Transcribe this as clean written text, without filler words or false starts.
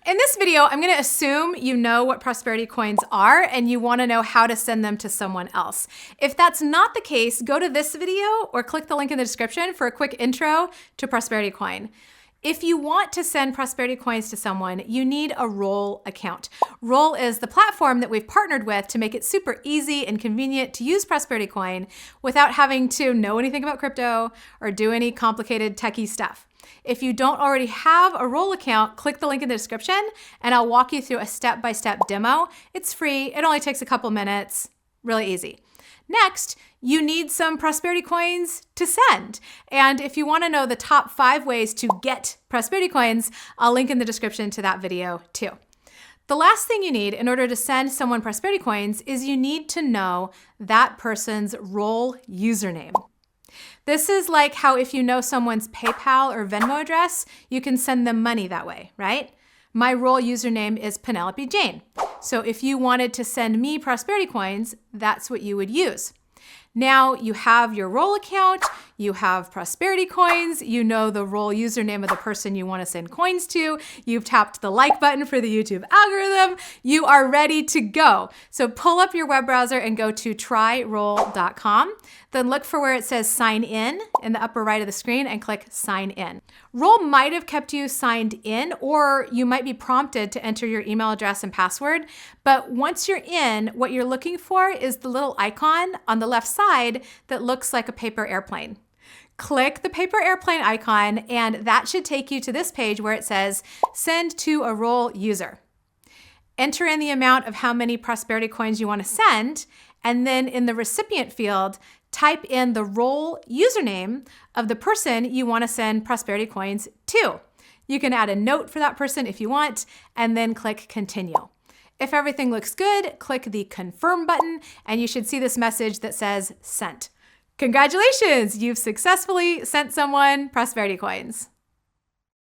In this video, I'm gonna assume you know what prosperity coins are and you wanna know how to send them to someone else. If that's not the case, go to this video or click the link in the description for a quick intro to prosperity coin. If you want to send prosperity coins to someone, you need a Roll account. Roll is the platform that we've partnered with to make it super easy and convenient to use prosperity coin without having to know anything about crypto or do any complicated techie stuff. If you don't already have a Roll account, click the link in the description and I'll walk you through a step-by-step demo. It's free, it only takes a couple minutes, really easy. Next, you need some prosperity coins to send. And if you want to know the top 5 ways to get prosperity coins, I'll link in the description to that video too. The last thing you need in order to send someone prosperity coins is you need to know that person's Roll username. This is like how if you know someone's PayPal or Venmo address, you can send them money that way, right? My Roll username is Penelope Jane. So if you wanted to send me prosperity coins, that's what you would use. Now you have your Roll account, you have prosperity coins, you know the Roll username of the person you want to send coins to, you've tapped the like button for the YouTube algorithm, you are ready to go. So pull up your web browser and go to tryroll.com. Then look for where it says sign in the upper right of the screen and click sign in. Roll might have kept you signed in, or you might be prompted to enter your email address and password. But once you're in, what you're looking for is the little icon on the left side that looks like a paper airplane. Click the paper airplane icon and that should take you to this page where it says send to a Roll user. Enter in the amount of how many prosperity coins you want to send, and then in the recipient field, type in the Roll username of the person you want to send prosperity coins to. You can add a note for that person if you want, and then click continue. If everything looks good, click the confirm button, and you should see this message that says sent. Congratulations, you've successfully sent someone prosperity coins.